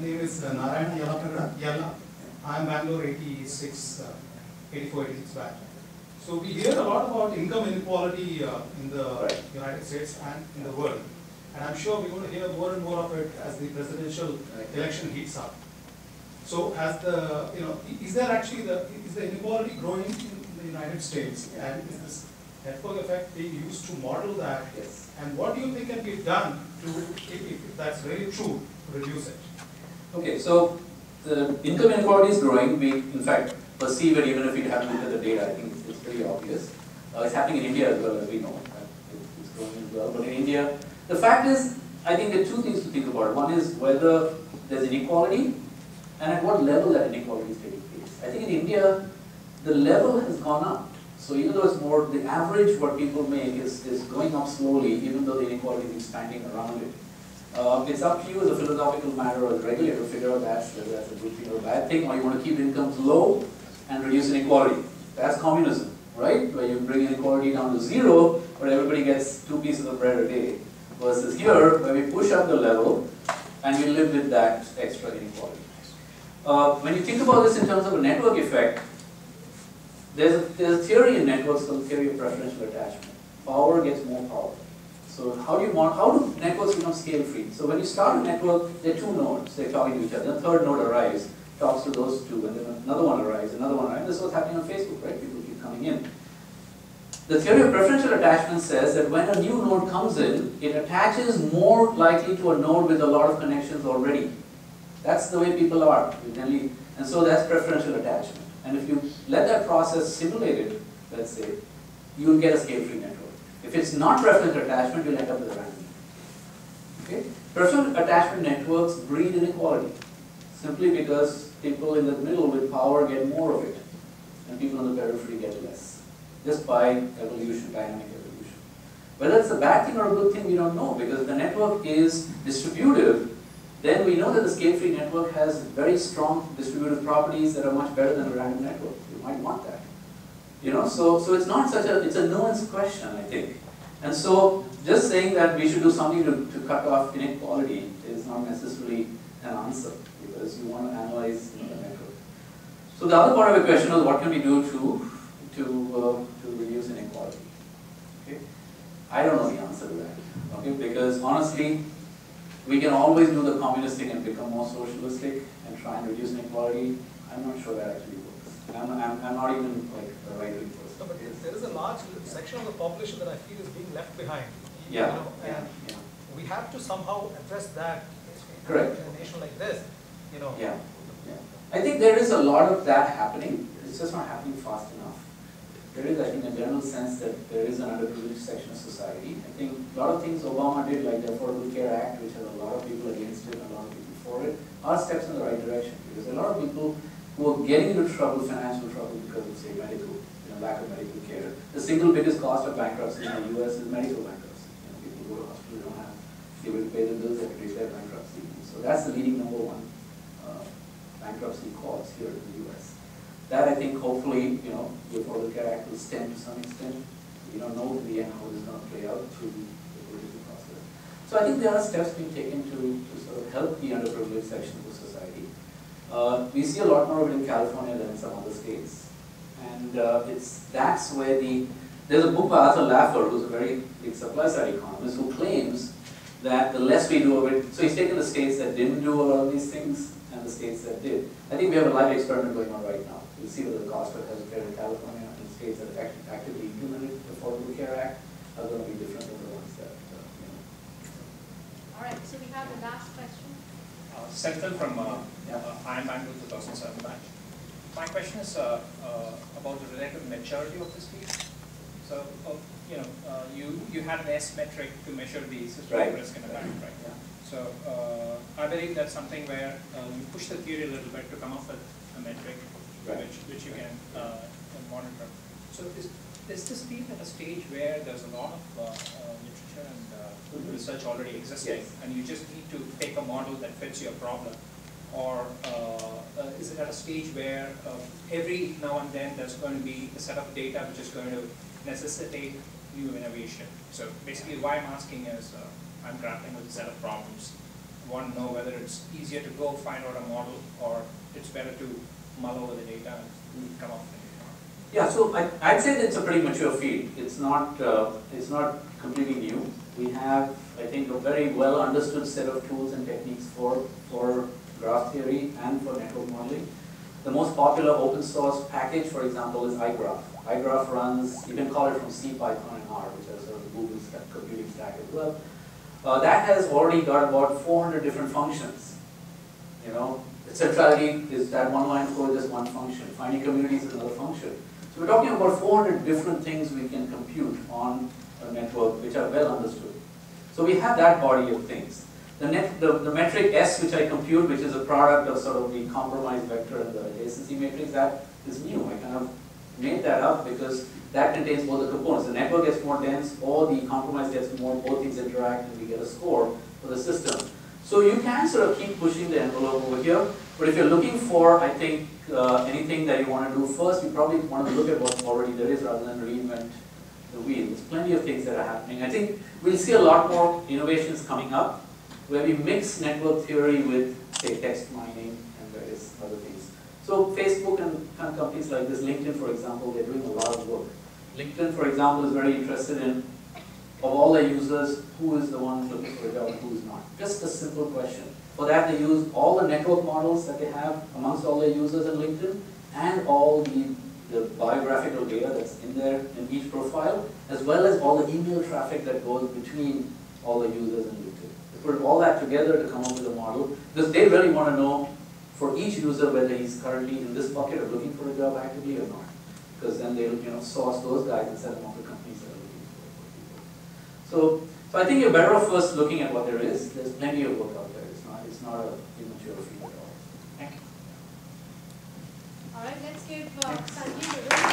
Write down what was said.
name is Narayan Yalla. I am Bangalore 84, 86 batch. So we hear a lot about income inequality in the United States and in the world. And I'm sure we're going to hear more and more of it as the presidential election heats up. So as the, is the inequality growing in the United States? And is this network effect being used to model that? Yes. And what do you think can be done to, if that's really true, to reduce it? Okay, so the income inequality is growing. We, in fact, perceive it even if we haven't looked at the data. I think it's pretty obvious. It's happening in India as well, as we know. It's growing as well. But in India, the fact is, I think there are two things to think about. One is whether there's inequality and at what level that inequality is taking place. I think in India, the level has gone up. So even though it's more, the average what people make is going up slowly, even though the inequality is expanding around it. It's up to you as a philosophical matter or as a regulator to figure out whether that's a good thing or a bad thing, or you want to keep incomes low and reduce inequality. That's communism, right? Where you bring inequality down to zero, but everybody gets 2 pieces of bread a day. Versus here, where we push up the level and we live with that extra inequality. When you think about this in terms of a network effect, there's a theory in networks called the theory of preferential attachment. Power gets more power. So how do networks become scale free? So when you start a network, there are 2 nodes, they're talking to each other. The third node arrives, talks to those 2, and then another one arrives, another one arrives. This is what's happening on Facebook, right? People keep coming in. The theory of preferential attachment says that when a new node comes in, it attaches more likely to a node with a lot of connections already. That's the way people are, and so that's preferential attachment. And if you let that process simulate it, let's say, you'll get a scale-free network. If it's not preferential attachment, you'll end up with a random network. Okay? Preferential attachment networks breed inequality, simply because people in the middle with power get more of it, and people on the periphery get less, just by evolution, dynamic evolution. Whether it's a bad thing or a good thing, we don't know, because if the network is distributive, then we know that the scale-free network has very strong distributive properties that are much better than a random network. You might want that. So it's not it's a nuanced question, I think. And so just saying that we should do something to cut off inequality is not necessarily an answer, because you want to analyze the network. So the other part of the question is, what can we do to reduce inequality? Okay? I don't know the answer to that. Okay? Because honestly, we can always do the communist thing and become more socialistic and try and reduce inequality. I'm not sure that actually works. I'm not even like the right person. No, but there is a large section of the population that I feel is being left behind. And we have to somehow address that. Correct. In a nation like this, Yeah. I think there is a lot of that happening. It's just not happening fast enough. There is, I think, a general sense that there is an underprivileged section of society. I think a lot of things Obama did, like the Affordable Care Act, which has a lot of people against it and a lot of people for it, are steps in the right direction. Because a lot of people who are getting into trouble, financial trouble, because of, say, lack of medical care. The single biggest cost of bankruptcy in the US is medical bankruptcy. People go to hospital, they don't have the ability to pay the bills, they have to declare bankruptcy. So that's the leading #1 bankruptcy cause here in the US. That, I think, hopefully, the Affordable Care Act will stem to some extent. We don't know in the end how this is going to play out through the political process. So I think there are steps being taken to sort of help the underprivileged section of the society. We see a lot more of it in California than in some other states. And that's where there's a book by Arthur Laffer, who's a very big supply side economist, who claims that the less we do of it, so he's taken the states that didn't do a lot of these things and the states that did. I think we have a live experiment going on right now. We'll see whether the cost of healthcare in California and states that have actively implemented the Affordable Care Act are going to be different than the ones that, All right, so we have the last question. Senthil from IIM Bangalore 2007 batch. My question is about the relative maturity of this field. So, you had an S metric to measure the systemic risk in a bank, right? Yeah. So, I believe that's something where you push the theory a little bit to come up with a metric which you can monitor. So, is this field at a stage where there's a lot of literature and research already existing, and you just need to take a model that fits your problem? Or is it at a stage where every now and then there's going to be a set of data which is going to necessitate new innovation? So basically why I'm asking is, I'm grappling with a set of problems. want to know whether it's easier to go find out a model or it's better to mull over the data and come up with a new model? Yeah, so I'd say that it's a pretty mature field. It's not completely new. We have, I think, a very well understood set of tools and techniques for graph theory and for network modeling. The most popular open source package, for example, is iGraph. iGraph runs, you can call it from C, Python, and R, which are sort of Google's computing stack as well. That has already got about 400 different functions. You know, centrality is that one line of code, just one function. Finding communities is another function. So we're talking about 400 different things we can compute on a network, which are well understood. So we have that body of things. The metric S, which I compute, which is a product of sort of the compromise vector and the adjacency matrix, that is new. I kind of made that up because that contains both the components. The network gets more dense, or the compromise gets more, both things interact, and we get a score for the system. So you can sort of keep pushing the envelope over here, but if you're looking for, I think, anything that you want to do first, you probably want to look at what already there is rather than reinvent the wheel. There's plenty of things that are happening. I think we'll see a lot more innovations coming up where we mix network theory with, say, text mining and various other things. So Facebook and kind of companies like this, LinkedIn, for example, they're doing a lot of work. LinkedIn, for example, is very interested in, of all their users, who is the one looking for a job and who is not. Just a simple question. For that, they use all the network models that they have amongst all their users in LinkedIn and all the biographical data that's in there in each profile, as well as all the email traffic that goes between all the users in LinkedIn. They put all that together to come up with a model because they really want to know for each user whether he's currently in this bucket or looking for a job actively or not. Because then they'll source those guys and send them off to companies that are looking for people. So I think you're better off first looking at what there is. There's plenty of work out there. It's not a immature field at all. Thank you. All right, let's give Sanjeev a round.